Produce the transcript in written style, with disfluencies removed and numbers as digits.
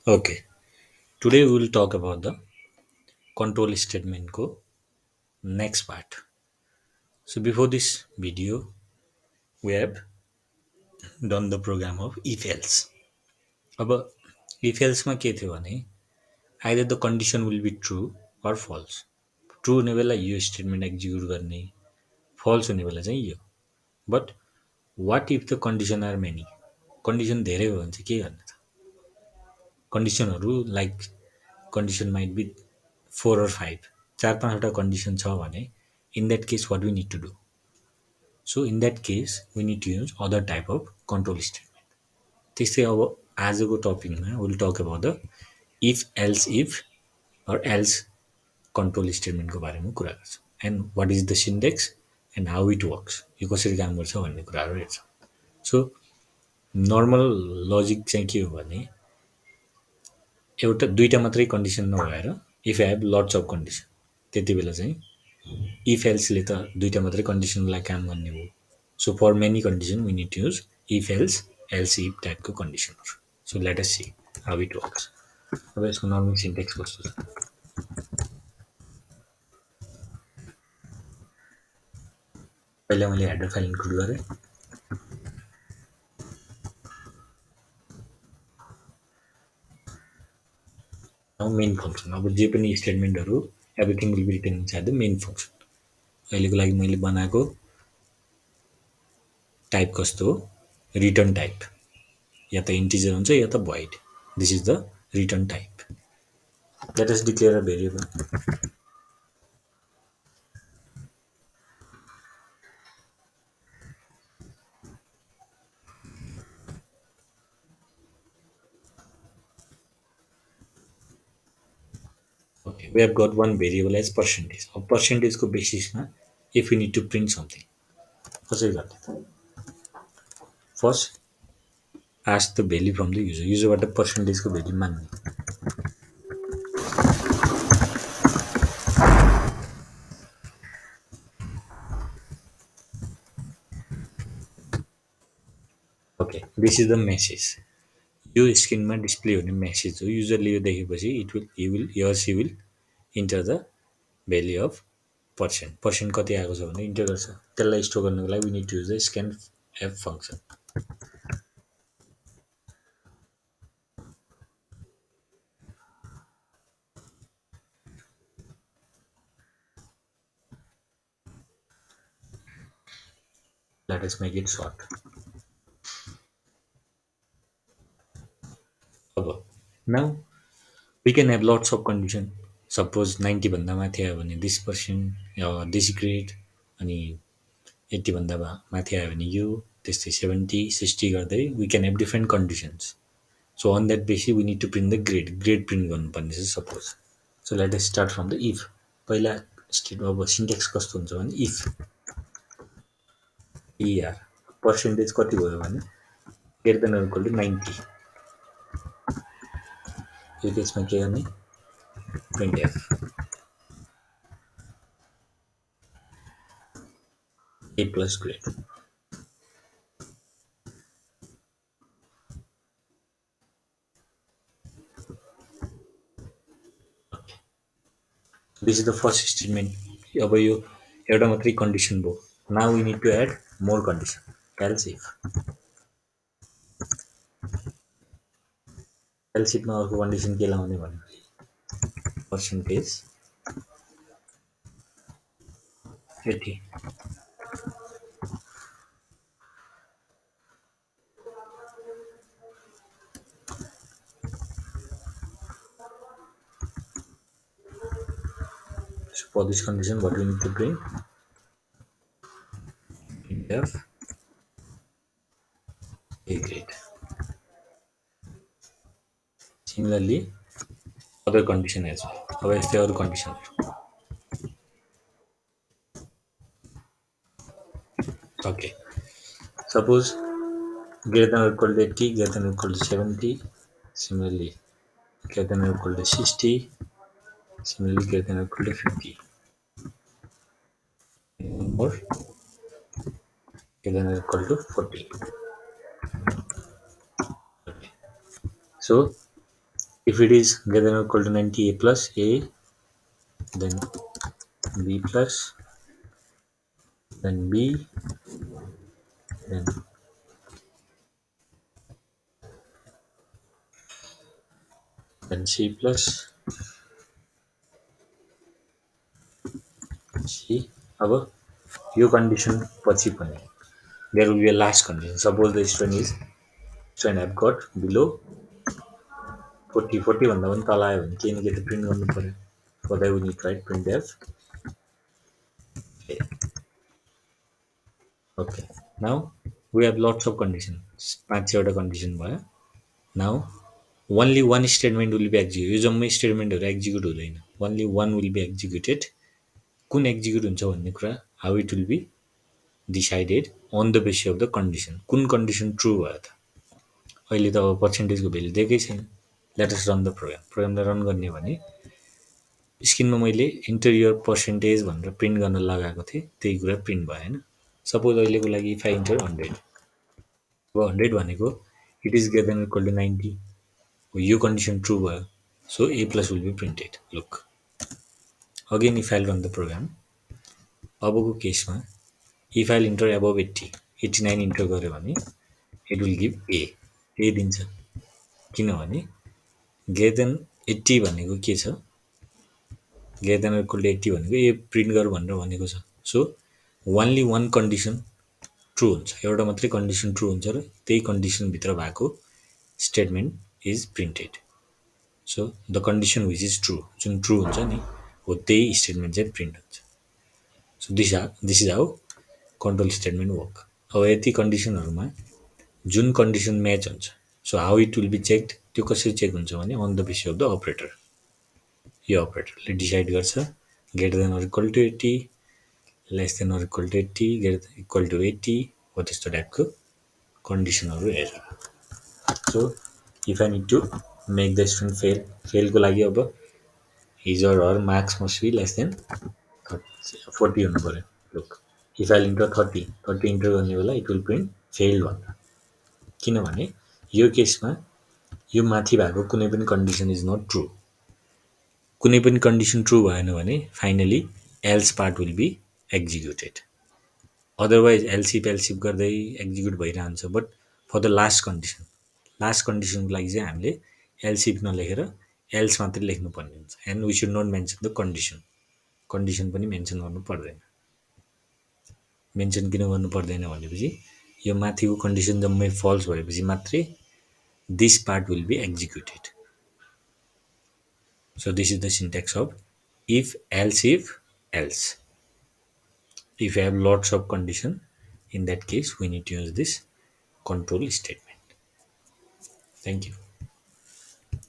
Okay, today we will talk about the control statement ko next part. So before this video, we have done the program of if else. अब if else मा के थियो भने either the condition will be true or false. True हुने बेला यो statement execute गर्ने, falls हुने बेला चाहिँ यो. But what if the condition are many? Condition धेरै भयो भने चाहिँ के गर्ने त? कन्डिसनहरू like condition might be 4 or 5, 4-5 condition छ भने in that case what we need to do? So in that case we need to use other type of control statement. त्यस्तै अब आजको टपिकमा will talk about the if or else control स्टेटमेन्टको बारेमा कुरा गर्छौँ and what is the syntax and how it works, यो कसरी काम गर्छ भन्ने कुराहरू हेर्छौँ. सो नर्मल लजिक चाहिँ के हो भने एउटा दुईवटा मात्रै कन्डिसन नभएर if I have lots of condition, त्यति बेला चाहिँ इफ एल्सले त दुईवटा मात्रै कन्डिसनलाई काम गर्ने हो. So for many condition we need to use if else if टाइपको कन्डिसनहरू. So let us see how it works. अब यसको नर्मल सिन्टेक्स कस्तो छ? पहिला मैले हेडर फाइल इन्क्लुड गरेँ. अब मेन फङ्सन, अब जे पनि स्टेटमेन्टहरू everything will be written inside the main function. अहिलेको लागि मैले बनाएको टाइप कस्तो हो? Return type. या त इन्टिजर हुन्छ या त void. This is the return type. Let us declare a variable. Okay, we have got one variable as percentage. अब पर्सेन्टेजको बेसिसमा if you need to print something कसरी गर्ने त? First ask the value from the user. युजरबाट पर्सेन्टेजको value माग्ने. Okay, this is the message. यो स्क्रिनमा डिस्प्ले हुने मेसेज हो. युजरले यो देखेपछि it will see will enter the value of percent. Percent कति आएको छ भने इन्टर गर्छ. त्यसलाई स्टोर गर्नको लागि we need to use the scanf function. Let us make it short. अब now we can have lots of condition. Suppose 90 भन्दा माथि आयो भने दिस पर्सेन्ट दिस ग्रेड, अनि 80 भन्दा माथि आयो भने यो, त्यस्तै 70 60 गर्दै we can have different conditions. So on that basis we need to print the grade print गर्नुपर्ने छ suppose. So let us start from the if. पहिला स्टेट अब सिन्टेक्स कस्तो हुन्छ भने इफ इआर पर्सेन्टेज कति भयो भने greater than or equal to 90. यो केसमा के गर्ने? Print F A plus grade. This is the first statement. अब यो एउटा मात्रै कन्डिसन भयो. Now we need to add more condition. Else इफमा अर्को कन्डिसन के लाउने भने percentage 80. So for this condition what we need to bring? F A grade. Similarly other condition as well. अब यस्तै अरू कन्डिसनहरू. Okay, suppose greater than or equal to 80, greater than or equal to 70. Similarly greater than or equal to 60. Similarly greater than or equal to 50. More greater than or equal to 40. Okay. So If it is greater than or equal to 90, a plus a, then b plus, then b, then c plus c. अब यो condition पछि पनि there will be a last condition. Suppose the student have got below 40, 40 भन्दा पनि तल आयो भने केही न केही त प्रिन्ट गर्नु पर्यो. For that we need to write printf. Okay. Now we have lots of conditions. 5 condition भयो. Now only one statement will be executed. यो जम्मै स्टेटमेन्टहरु एक्जिक्युट हुँदैन. Only one will be executed. कुन एक्जिक्युट हुन्छ भन्ने कुरा how it will be decided on the basis of the condition. कुन condition true भयो त. अहिले त अब पर्सेन्टेजको भ्यालु दिएकै छैन. Let us run the program. प्रोग्रामलाई रन गर्ने भने स्क्रिनमा मैले इन्टर योर पर्सेन्टेज भनेर प्रिन्ट गर्न लगाएको थिएँ. त्यही कुरा प्रिन्ट भयो हैन. सपोज अहिलेको लागि इफ आई इन्टर 100. अब 100 भनेको it is greater than equal to 90. यो कन्डिसन ट्रू भयो. So a plus will be printed. Look again if I run the program. अबको केसमा if I enter above 80, 89 enter गर्यो भने इट विल गिभ ए दिन्छ. किनभने ग्रेटर देन 80 भनेको के छ, ग्रेटर देन इक्वल टु 80 भनेको ए प्रिन्ट गर भनेर भनेको छ. So only one condition true हुन्छ. एउटा मात्रै कन्डिसन ट्रू हुन्छ र त्यही कन्डिसनभित्र भएको statement is printed. So the condition which is true, जुन ट्रू हुन्छ नि हो त्यही स्टेटमेन्ट चाहिँ प्रिन्ट हुन्छ. So this is how control statement work. अब यति कन्डिसनहरूमा जुन कन्डिसन म्याच हुन्छ. So how it will be checked, त्यो कसरी चेक हुन्छ भने on the basis of the operator. यो अपरेटरले डिसाइड गर्छ greater than or equal to 80, less than or equal to 80, greater than equal to 80 हो त्यस्तो टाइपको कन्डिसनहरू हेरेर. So if I need to make the student फेलको लागि अब his or her marks must be less than 40 हुनु पऱ्यो. Look if I enter 30 enter गर्ने बेला इट विल प्रिन्ट फेल भनेर. किनभने यो केसमा यो माथि भएको कुनै पनि कन्डिसन इज नट ट्रू. कुनै पनि कन्डिसन ट्रू भएन भने finally else part will be executed. Otherwise else if गर्दै एक्जिक्युट भइरहन्छ. बट फर द लास्ट कन्डिसनको लागि चाहिँ हामीले एलसिप नलेखेर एल्स मात्रै लेख्नुपर्ने हुन्छ. And we should not mention the condition पनि मेन्सन गर्नु पर्दैन. मेन्सन किन गर्नु पर्दैन भनेपछि यो माथिको कन्डिसन जम्मै फल्स भएपछि मात्रै this part will be executed. So this is the syntax of if else. If you have lots of condition, in that case we need to use this control statement. Thank you.